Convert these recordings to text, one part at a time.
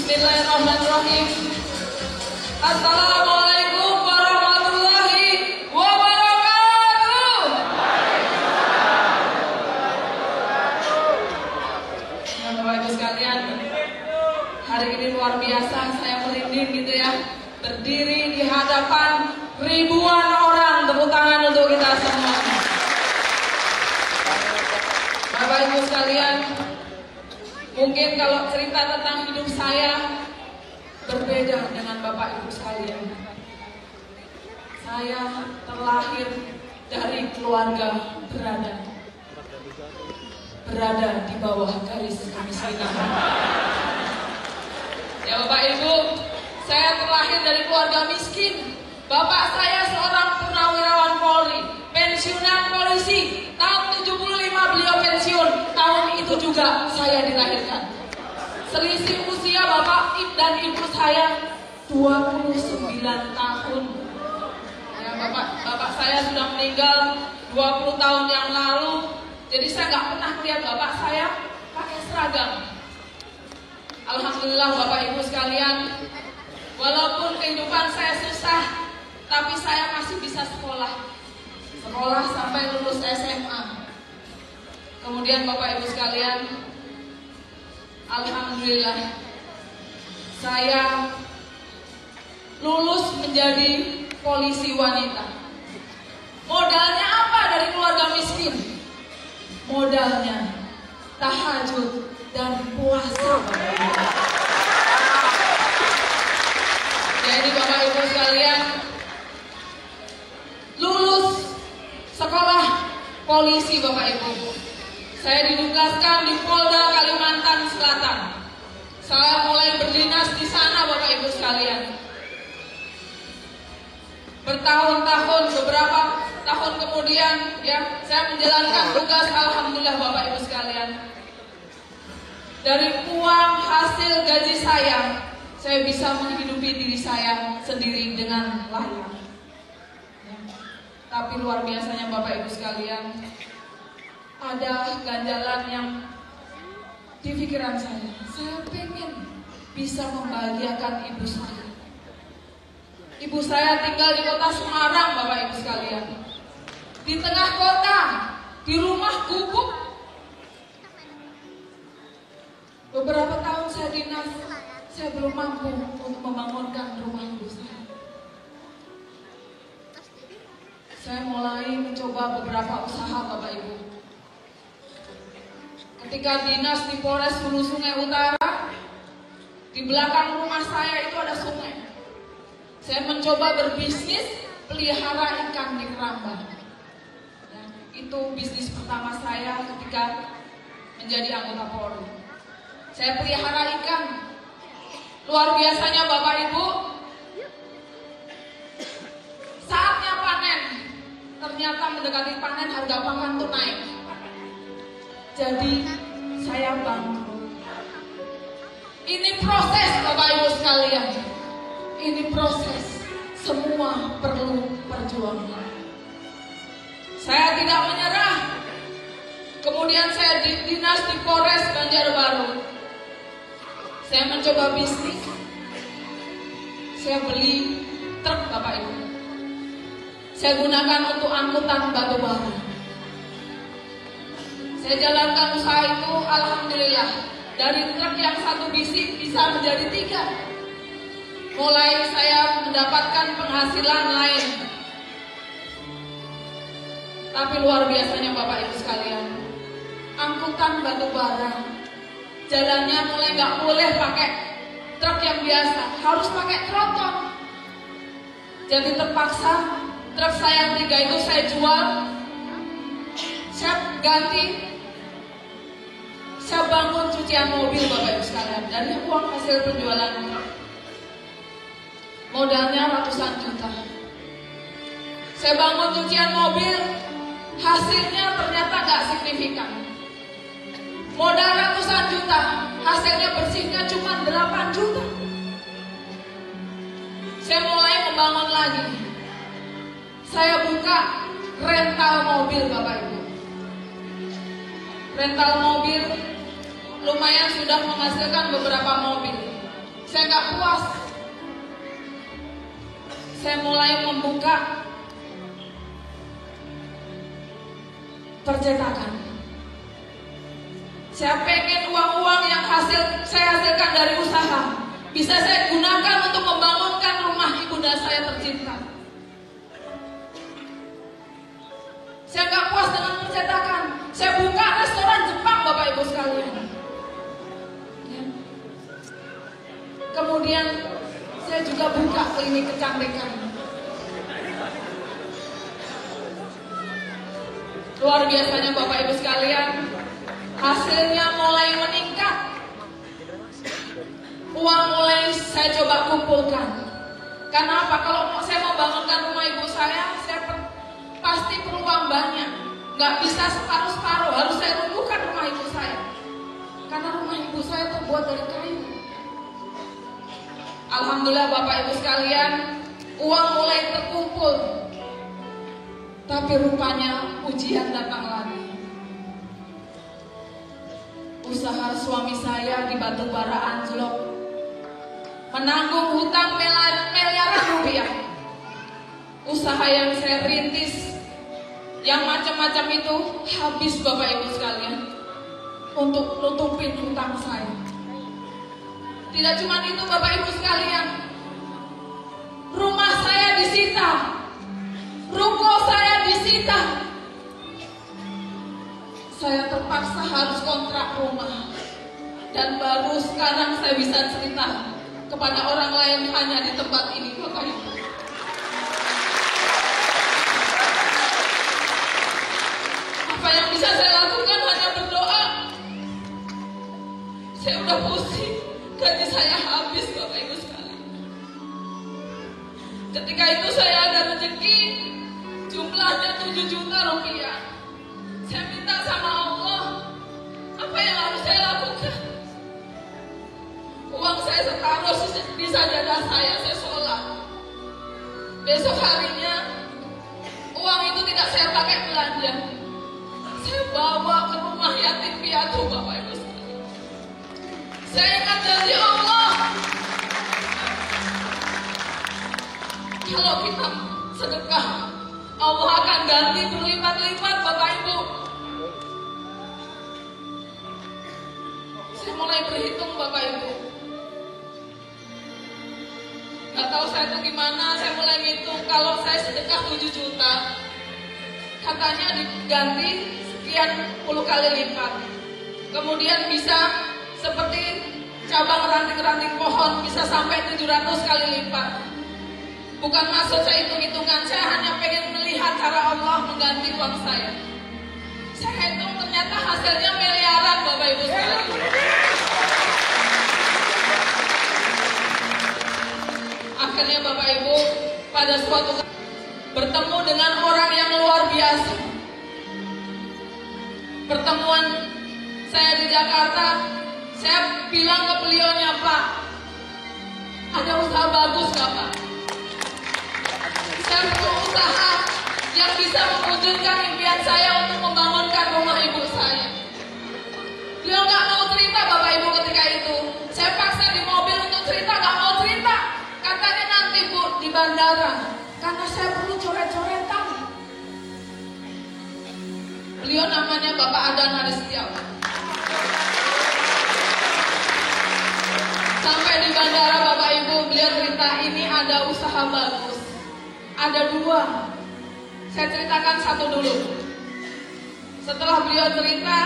Bismillahirrahmanirrahim. Assalamualaikum warahmatullahi wabarakatuh. Ya, Bapak Ibu sekalian, hari ini luar biasa, saya merinding gitu ya, berdiri di hadapan ribuan orang. Tepuk tangan untuk kita semua. Bapak Ibu sekalian, mungkin kalau cerita tentang hidup saya berbeda dengan Bapak Ibu sekalian. Saya terlahir dari keluarga berada di bawah garis kemiskinan. Ya Bapak Ibu, saya terlahir dari keluarga miskin. Bapak saya seorang purnawirawan Polri, pensiunan polisi. Tahun 75 beliau pensiun. Tahun itu juga saya dilahirkan. Selisih usia bapak dan ibu saya 29 tahun. Ya, bapak saya sudah meninggal 20 tahun yang lalu. Jadi saya nggak pernah lihat bapak saya pakai seragam. Alhamdulillah Bapak Ibu sekalian, walaupun kehidupan saya susah, tapi saya masih bisa sekolah sampai lulus SMA. Kemudian Bapak Ibu sekalian, alhamdulillah saya lulus menjadi polisi wanita. Modalnya apa dari keluarga miskin? Modalnya tahajud dan puasa. Jadi Bapak Ibu sekalian, lulus sekolah polisi Bapak Ibu, saya ditugaskan di Polda Kalimantan Selatan. Saya mulai berdinas di sana Bapak Ibu sekalian. Bertahun-tahun, beberapa tahun kemudian ya, saya menjalankan tugas, alhamdulillah Bapak Ibu sekalian. Dari uang hasil gaji saya bisa menghidupi diri saya sendiri dengan layak. Ya. Tapi luar biasanya Bapak Ibu sekalian, ada ganjalan yang di pikiran saya pengen bisa membahagiakan ibu saya. Ibu saya tinggal di kota Semarang Bapak Ibu sekalian, di tengah kota, di rumah gubuk. Beberapa tahun saya dinas, saya belum mampu untuk membangunkan rumah ibu saya. Saya mulai mencoba beberapa usaha Bapak Ibu. Ketika dinas di Polres Hulu Sungai Utara, di belakang rumah saya itu ada sungai. Saya mencoba berbisnis pelihara ikan di keramba. Ya, itu bisnis pertama saya ketika menjadi anggota Polri. Saya pelihara ikan. Luar biasanya Bapak Ibu, saatnya panen, ternyata mendekati panen harga pakan tuh naik. Jadi saya bangkrut. Ini proses Bapak Ibu sekalian. Ini proses. Semua perlu perjuangan. Saya tidak menyerah. Kemudian saya dinas di Polres Banjarbaru. Saya mencoba bisnis. Saya beli truk Bapak Ibu. Saya gunakan untuk angkutan batu bara. Saya jalankan usaha itu, alhamdulillah. Dari truk yang satu bisi bisa menjadi 3. Mulai saya mendapatkan penghasilan lain. Tapi luar biasanya Bapak Ibu sekalian, angkutan batu bara, jalannya mulai nggak boleh pakai truk yang biasa, harus pakai tronton. Jadi terpaksa truk saya 3 itu saya jual, saya ganti, saya bangun cucian mobil Bapak Ibu sekalian dari uang hasil penjualan truk. Modalnya ratusan juta. Saya bangun cucian mobil, hasilnya ternyata nggak signifikan. Modal ratusan juta, hasilnya bersihnya cuma 8 juta. Saya mulai membangun lagi. Saya buka rental mobil Bapak Ibu. Rental mobil lumayan sudah menghasilkan beberapa mobil. Saya nggak puas. Saya mulai membuka percetakan. Saya pengen uang-uang yang saya hasilkan dari usaha bisa saya gunakan untuk membangunkan rumah ibunda saya tercinta. Saya nggak puas dengan percetakan. Saya buka restoran Jepang, Bapak Ibu sekalian. Ya. Kemudian saya juga buka klinik kecantikan. Luar biasanya Bapak Ibu sekalian, hasilnya mulai meningkat. Uang mulai saya coba kumpulkan. Karena apa? Kalau saya mau bangunkan rumah ibu saya pasti perlu uang banyak. Gak bisa separuh-separuh, harus saya runtuhkan rumah ibu saya. Karena rumah ibu saya terbuat dari kayu. Alhamdulillah Bapak Ibu sekalian, uang mulai terkumpul. Tapi rupanya ujian datang lagi. Usaha suami saya di batubara anjlok, menanggung hutang miliaran rupiah. Usaha yang saya rintis, yang macam-macam itu habis Bapak Ibu sekalian untuk nutupin hutang saya. Tidak cuma itu Bapak Ibu sekalian, rumah saya disita, ruko saya disita. Saya terpaksa harus kontrak rumah. Dan baru sekarang saya bisa cerita kepada orang lain hanya di tempat ini Bapak Ibu. Apa yang bisa saya lakukan hanya berdoa. Saya udah pusing, gaji saya habis Bapak Ibu sekalian. Ketika itu saya ada rezeki jumlahnya 7 juta rupiah. Saya minta sama Allah, apa yang harus saya lakukan? Uang saya setaruh di sajadah saya sholat. Besok harinya uang itu tidak saya pakai belanja. Saya bawa ke rumah yatim piatu Bapak Ibu sekalian. Saya ingat janji Allah, kalau kita sedekah, Allah akan ganti berlipat-lipat Bapak Ibu. Saya mulai berhitung Bapak Ibu. Gak tahu saya itu gimana, saya mulai ngitung. Kalau saya sedekah 7 juta, katanya diganti sekian puluh kali lipat. Kemudian bisa seperti cabang ranting-ranting pohon, bisa sampai 700 kali lipat. Bukan maksud saya hitung-hitungan, saya hanya pengen melihat cara Allah mengganti uang saya. Saya hitung ternyata hasilnya miliaran Bapak Ibu sekalian. Akhirnya Bapak Ibu pada suatu bertemu dengan orang yang luar biasa. Pertemuan saya di Jakarta, saya bilang ke beliaunya, Pak, ada usaha bagus gak Pak? Saya perlu usaha yang bisa mewujudkan impian saya untuk membangunkan rumah ibu saya. Beliau gak mau cerita Bapak Ibu ketika itu. Saya paksa di mobil untuk cerita, gak mau cerita. Katanya nanti Bu di bandara, karena saya perlu coret-coretan. Beliau namanya Bapak Adan Haris Setiawan. Sampai di bandara Bapak Ibu, beliau cerita ini ada usaha bagus. Ada 2. Saya ceritakan satu dulu. Setelah beliau cerita,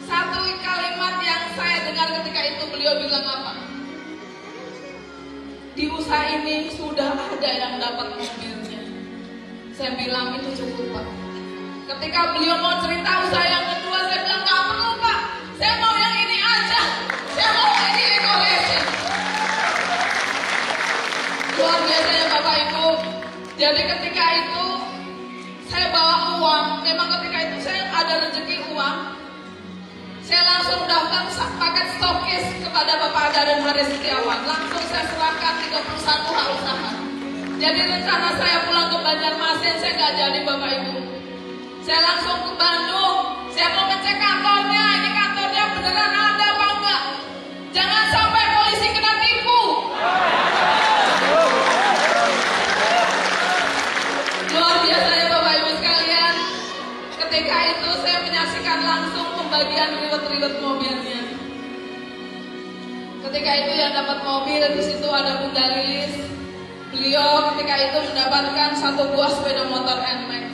satu kalimat yang saya dengar ketika itu beliau bilang apa? Di usaha ini sudah ada yang dapat mobilnya. Saya bilang itu cukup Pak. Ketika beliau mau cerita usaha yang kedua, saya bilang gak perlu Pak. Saya mau yang ini aja. Saya mau ini dekorasi. Luar biasanya Bapak Ibu. Jadi ketika itu saya bawa uang. Memang ketika itu saya ada rezeki uang. Saya langsung daftar paket stokis kepada Bapak Adan Haris Setiawan. Langsung saya serahkan 31 hak usaha. Jadi rencana saya pulang ke Banjarmasin, saya nggak jadi Bapak Ibu. Saya langsung ke Bandung. Saya mau ngecek kantornya. Ini kantornya beneran ada apa enggak? Jangan sampai polisi kena tipu. bagian ribet-ribet mobilnya. Ketika itu yang dapat mobil, di situ ada Bunda Lilis. Beliau ketika itu mendapatkan 1 buah sepeda motor NMAX,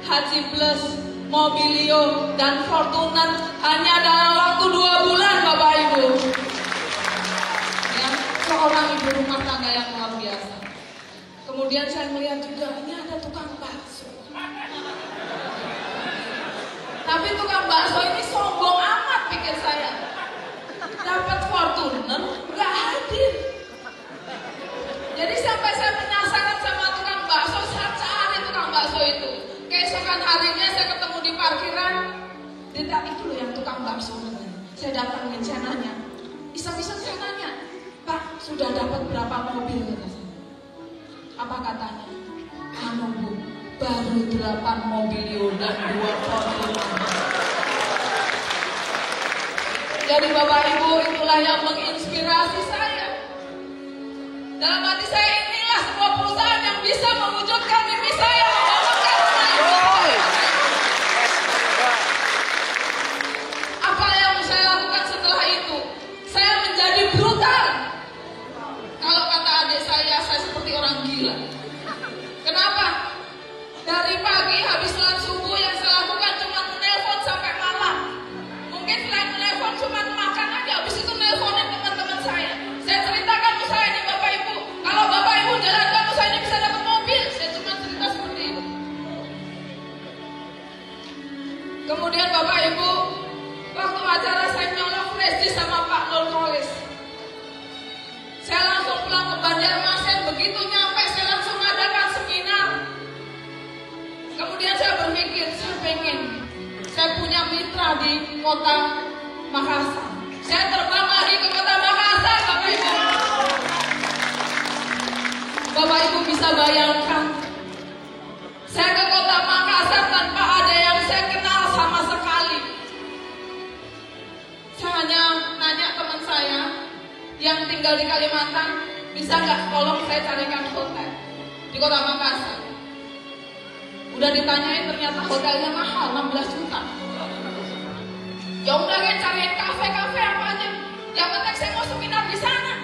Haji Plus, Mobilio, dan Fortuner hanya dalam waktu 2 bulan, Bapak Ibu. Ya, seorang ibu rumah tangga yang luar biasa. Kemudian saya melihat juga ini ada tukang bakso. Tapi tukang bakso ini sombong amat, pikir saya. Dapat Fortuner, nggak hadir. Jadi sampai saya penasaran sama tukang bakso, saya cari tukang bakso itu. Keesokan harinya saya ketemu di parkiran. Dia itu loh yang tukang bakso. Saya datangin, saya nanya. Iseng-iseng saya nanya, Pak, sudah dapat berapa mobil? Apa katanya? Anu Bu, baru 8 Mobilio dan 2 Fortuner. Jadi Bapak Ibu, itulah yang menginspirasi saya. Dalam hati saya, inilah sebuah perusahaan yang bisa mewujudkan mimpi saya, membangunkan saya. Apa yang saya lakukan setelah itu? Saya menjadi brutal. Kalau kata adik saya seperti orang gila. Kenapa? Dari pagi habis sholat subuh yang saya lakukan cuma menelpon sampai malam. Mungkin selain menelpon cuma makan aja, habis itu nelponin teman-teman saya. Saya ceritakan usaha ini Bapak Ibu. Kalau Bapak Ibu jalankan usaha ini bisa dapat mobil. Saya cuma cerita seperti itu. Kemudian Bapak Ibu, waktu acara saya nyolong flash sama Pak Lon Kolis. Saya langsung pulang ke Banjarmasin. Begitu nyampe saya langsung adakan seminar. Kemudian saya berpikir, saya punya mitra di kota Makassar. Saya terbang lagi ke kota Makassar, Bapak Ibu. Bapak Ibu bisa bayangkan, saya ke kota Makassar tanpa ada yang saya kenal sama sekali. Saya hanya nanya teman saya yang tinggal di Kalimantan, bisa nggak tolong saya carikan hotel di kota Makassar. Udah ditanyain ternyata hotelnya mahal, 16 juta. Ya udah kan cariin kafe-kafe apa aja. Yang penting saya mau seminar di sana.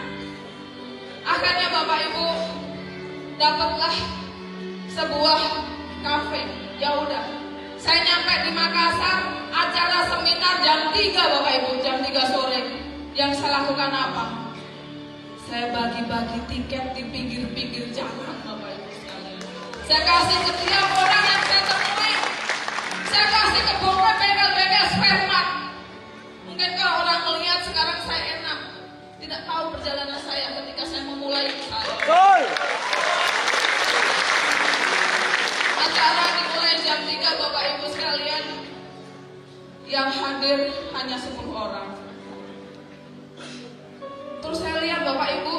Akhirnya Bapak Ibu dapatlah sebuah kafe. Ya udah. Saya nyampe di Makassar, acara seminar jam 3 Bapak Ibu, jam 3 sore. Yang saya lakukan apa? Saya bagi-bagi tiket di pinggir-pinggir jalan, Bapak Ibu sekalian. Saya kasih setiap orang yang saya temui. Saya kasih ke bengkel-bengkel spare part. Mungkin kalau orang melihat sekarang saya enak, tidak tahu perjalanan saya ketika saya memulai usaha. Acara dimulai jam 3 Bapak Ibu sekalian. Yang hadir hanya 10 orang. Terus saya lihat Bapak Ibu,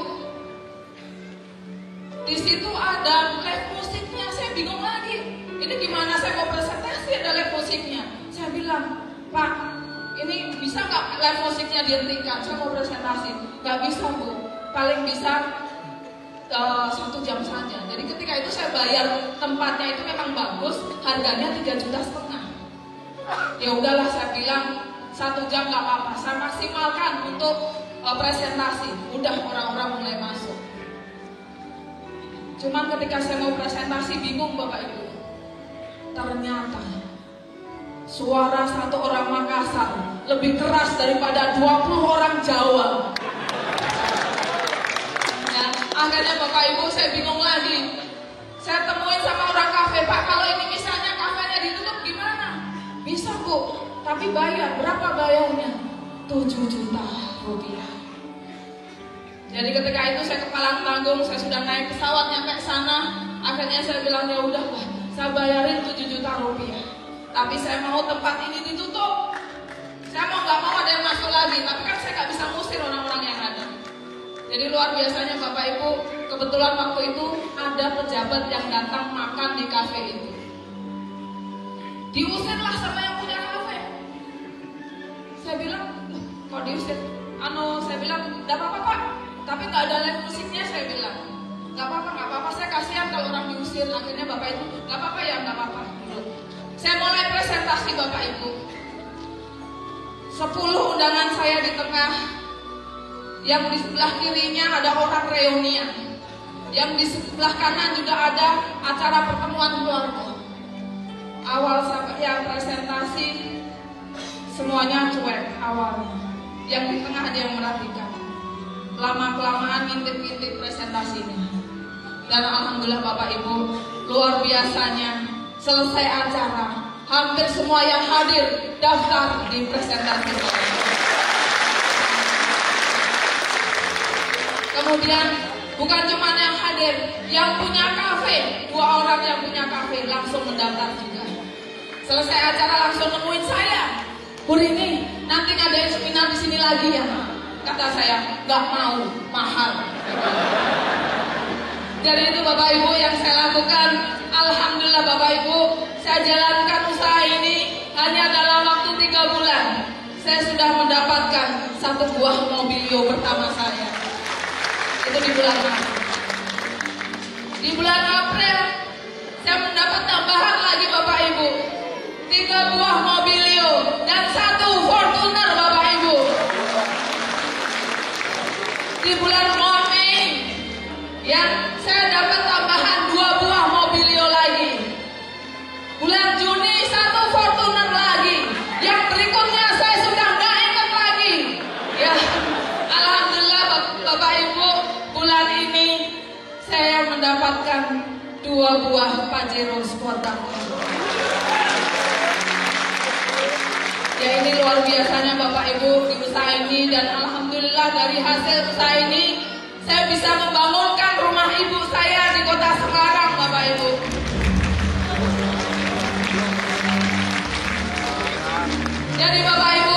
di situ ada live musiknya. Saya bingung lagi. Ini gimana saya mau presentasi ada live musiknya? Saya bilang, Pak, ini bisa nggak live musiknya dihentikan? Saya mau presentasi. Nggak bisa Bu, paling bisa 1 jam saja. Jadi ketika itu saya bayar tempatnya itu memang bagus, harganya 3,5 juta. Ya udahlah saya bilang 1 jam nggak apa-apa. Saya maksimalkan untuk presentasi. Udah orang-orang mulai masuk. Cuman ketika saya mau presentasi bingung Bapak Ibu. Ternyata suara 1 orang Makassar lebih keras daripada 20 orang Jawa. Ya, akhirnya Bapak Ibu saya bingung lagi. Saya temuin sama orang kafe, Pak, kalau ini misalnya kafenya ditutup gimana? Bisa Bu, tapi bayar. Berapa bayarnya? 7 juta rupiah. Jadi ketika itu saya kepalang tanggung, saya sudah naik pesawat nyampe sana. Akhirnya saya bilang ya udah Pak, saya bayarin 7 juta rupiah. Tapi saya mau tempat ini ditutup. Saya mau nggak mau ada yang masuk lagi. Tapi kan saya nggak bisa ngusir orang-orang yang ada. Jadi luar biasanya Bapak Ibu, kebetulan waktu itu ada pejabat yang datang makan di kafe itu. Diusirlah sama yang punya kafe. Saya bilang, kok diusir? Saya bilang, nggak apa-apa Pak. Tapi nggak ada live musiknya, saya bilang. Nggak apa-apa, saya kasihan kalau orang diusir. Akhirnya Bapak Ibu, nggak apa-apa ya, nggak apa-apa. Saya mulai presentasi Bapak Ibu. 10 undangan saya di tengah. Yang di sebelah kirinya ada orang reunian. Yang di sebelah kanan juga ada acara pertemuan keluarga. Awal sampai yang presentasi semuanya cuek awalnya. Yang di tengah ada yang merhatikan. Lama-kelamaan ngintip-ngintip presentasinya. Dan alhamdulillah Bapak Ibu, luar biasanya selesai acara, hampir semua yang hadir daftar di presentasi. Kemudian bukan cuma yang hadir, yang punya kafe, 2 orang yang punya kafe langsung mendaftar juga. Selesai acara langsung nemuin saya. Bu Rini, nanti ngadain seminar di sini lagi ya? Kata saya, nggak mau, mahal. Jadi itu Bapak Ibu yang saya lakukan. Alhamdulillah Bapak Ibu, saya jalankan usaha ini hanya dalam waktu 3 bulan. Saya sudah mendapatkan 1 buah mobilio pertama saya. Itu di bulan Maret. Di bulan April saya mendapat tambahan lagi Bapak Ibu, 3 buah mobilio dan 1 Fortuner Bapak Ibu. Di bulan Mei ya, saya dapat tambahan 2 buah mobilio lagi. Bulan Juni 1 Fortuner lagi. Yang berikutnya saya sudah nggak ingat lagi. Ya, alhamdulillah Bapak Ibu, bulan ini saya mendapatkan 2 buah Pajero Sportage. Ya, ini luar biasanya Bapak Ibu di usaha ini, dan alhamdulillah dari hasil usaha ini saya bisa membangunkan rumah ibu saya di kota Semarang Bapak Ibu. Jadi Bapak Ibu,